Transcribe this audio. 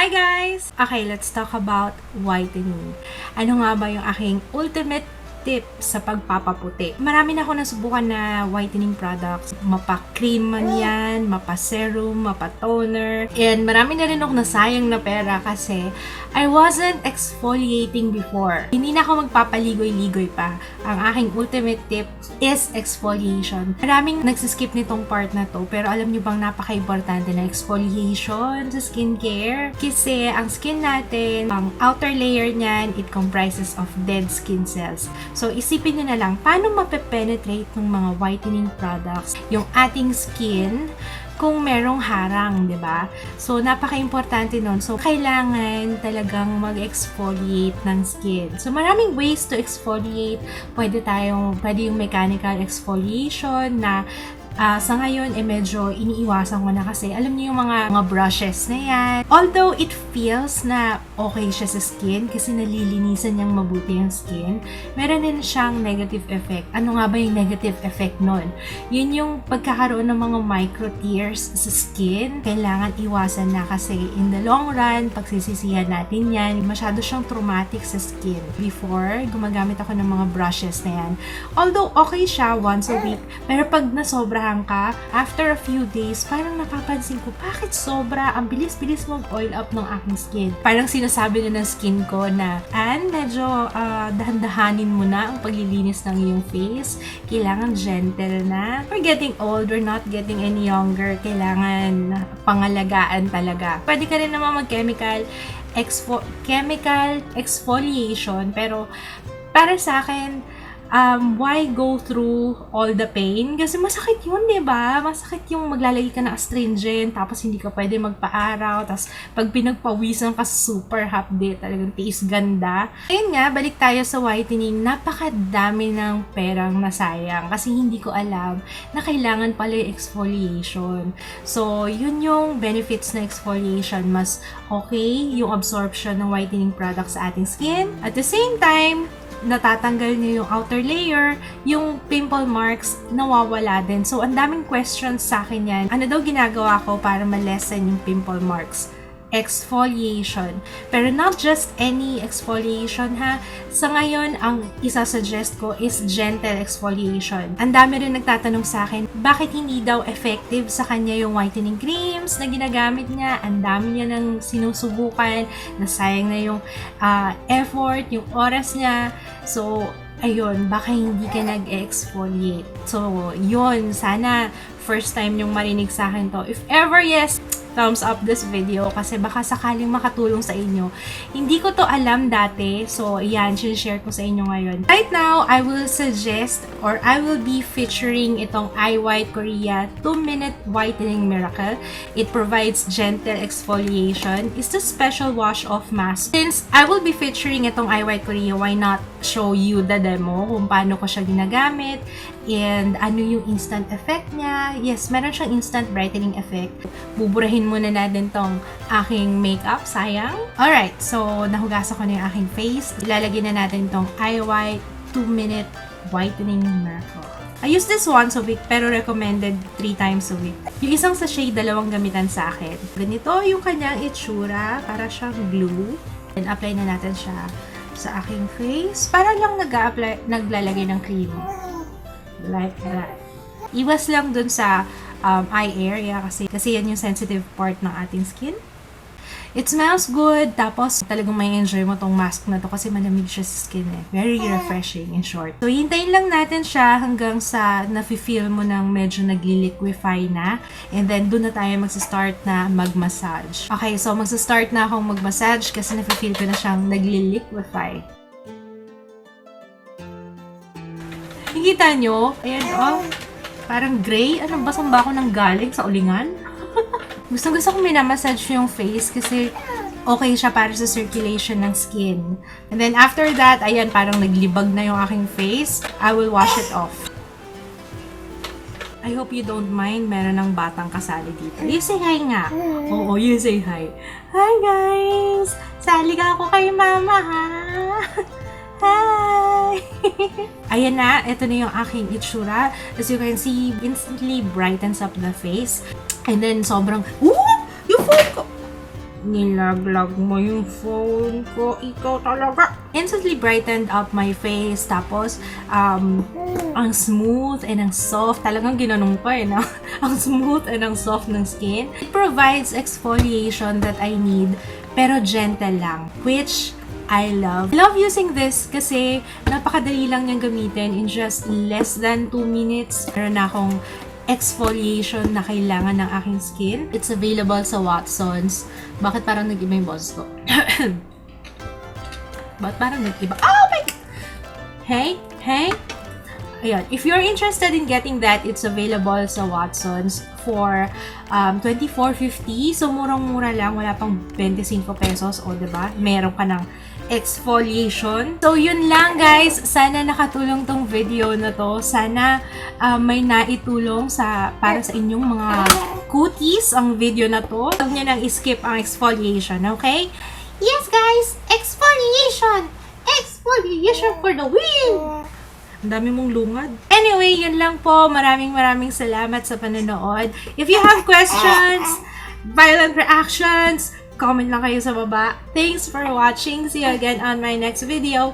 Hi guys! Okay, let's talk about whitening. Ano nga ba yung aking ultimate tip sa pagpapaputi? Marami na ako nasubukan na whitening products. Mapa-cream man yan, mapa-serum, mapa-toner. And marami na rin ako nasayang na pera kasi I wasn't exfoliating before. Hindi na ako magpapaligoy-ligoy pa. Ang aking ultimate tip is exfoliation. Maraming nagsiskip nitong part na to, pero alam niyo bang napaka-importante na exfoliation sa skincare? Kasi ang skin natin, ang outer layer niyan, it comprises of dead skin cells. So, isipin nyo na lang, paano mape-penetrate ng mga whitening products yung ating skin kung merong harang, di ba? So, napaka-importante nun. So, kailangan talagang mag-exfoliate ng skin. So, maraming ways to exfoliate. Pwede yung mechanical exfoliation na sa ngayon, medyo iniiwasan ko na kasi alam niyo yung mga brushes na yan. Although it feels na okay siya sa skin kasi nalilinisan niyang mabuti yung skin, meron din siyang negative effect. Ano nga ba yung negative effect nun? Yun yung pagkakaroon ng mga micro tears sa skin. Kailangan iwasan na kasi in the long run, pagsisisihan natin yan, masyado siyang traumatic sa skin. Before, gumagamit ako ng mga brushes na yan. Although okay siya once a week, pero pag nasobra ka, after a few days, parang napapansin ko, bakit sobra? Ang bilis-bilis mag-oil up ng aking skin. Parang sinasabi na ng skin ko na, medyo dahan-dahanin mo na ang paglilinis ng iyong face. Kailangan gentle na. We're getting old, we're not getting any younger. Kailangan pangalagaan talaga. Pwede ka rin naman mag-chemical exfoliation, pero para sa akin, why go through all the pain? Kasi masakit yun, diba? Masakit yung maglalagay ka ng astringent, tapos hindi ka pwede magpa-araw, tapos pag pinagpawisan ka super hot day, talagang tiis ganda. Ayun nga, balik tayo sa whitening. Napakadami ng perang nasayang kasi hindi ko alam na kailangan pala yung exfoliation. So, yun yung benefits na exfoliation. Mas okay yung absorption ng whitening products sa ating skin. At the same time, natatanggal niyo yung outer layer, yung pimple marks, nawawala din. So, ang daming questions sa akin yan. Ano daw ginagawa ko para ma-lessen yung pimple marks? Exfoliation. Pero not just any exfoliation ha. Sa ngayon, ang isa-suggest ko is gentle exfoliation. Ang dami rin nagtatanong sa akin, bakit hindi daw effective sa kanya yung whitening creams na ginagamit niya? Ang dami niya nang sinusubukan, nasayang na yung effort, yung oras niya. So, ayun, baka hindi ka nag-exfoliate. So, yun, sana first time yung marinig sa akin to. If ever yes, thumbs up this video kasi baka sakaling makatulong sa inyo. Hindi ko to alam dati, so yan, share ko sa inyo ngayon. Right now, I will suggest or I will be featuring itong iWhite Korea 2-minute whitening miracle. It provides gentle exfoliation. It's a special wash off mask. Since I will be featuring itong iWhite Korea, why not show you the demo kung paano ko siya ginagamit and ano yung instant effect niya. Yes, meron siyang instant brightening effect. Buburahin muna natin tong aking makeup, sayang. Alright, so nahugasan ko na yung aking face. Ilalagay na natin tong iWhite 2-minute whitening miracle. I use this once a week pero recommended 3 times a week. Yung isang sachet, 2 gamitan sa akin. Ganito yung kanyang itsura, para siyang glue. And apply na natin siya sa aking face. Para lang naglalagay ng cream. Like that. Iwas lang dun sa eye area kasi yan yung sensitive part ng ating skin. It smells good, tapos talagang may enjoy mo tong mask na to kasi malamig siya sa skin eh. Very refreshing in short. So, hintayin lang natin siya hanggang sa nafe-feel mo ng medyo nagli-liquefy na. And then, dun na tayo magsa-start na mag-massage. Okay, so magsa-start na akong mag-massage kasi nafe-feel ko na siyang nagli-liquefy. Nakikita nyo? Ayan, oh. Parang gray. Ano, basang ba ako ng galing sa ulingan? Gusto kong minamassage yung face kasi okay siya para sa circulation ng skin. And then after that, ayan, parang naglibag na yung aking face. I will wash it off. I hope you don't mind. Meron ng batang kasali dito. You say hi nga. Oo, you say hi. Hi guys! Sali ka ako kay mama ha! Hi! Ayan na, ito na yung aking itsura. As you can see, instantly brightens up the face. And then, sobrang, yung phone ko! Nilaglag mo yung phone ko. Ikaw talaga. Instantly brightened up my face. Tapos, ang smooth and ang soft. Talagang ginanong pa eh, no? Ang smooth and ang soft ng skin. It provides exfoliation that I need, pero gentle lang. Which I love. I love using this kasi napakadali lang niyang gamitin in just less than 2 minutes. Meron na akong exfoliation na kailangan ng aking skin. It's available sa Watsons. Bakit parang nag-iba yung boses ko? Bakit parang nag-iba? Oh my God! Hey! Ayan. If you're interested in getting that, it's available sa Watsons for $24.50. So, murang-mura lang. Wala pang 25 pesos. O, diba? Meron ka ng exfoliation. So, yun lang guys. Sana nakatulong tong video na to. Sana may naitulong para sa inyong mga cuties ang video na to. Huwag nyo nang skip ang exfoliation, okay? Yes guys! Exfoliation! Exfoliation for the win! Ang dami mong lungad. Anyway, yun lang po. Maraming salamat sa panonood. If you have questions, violent reactions, comment lang kayo sa baba. Thanks for watching. See you again on my next video.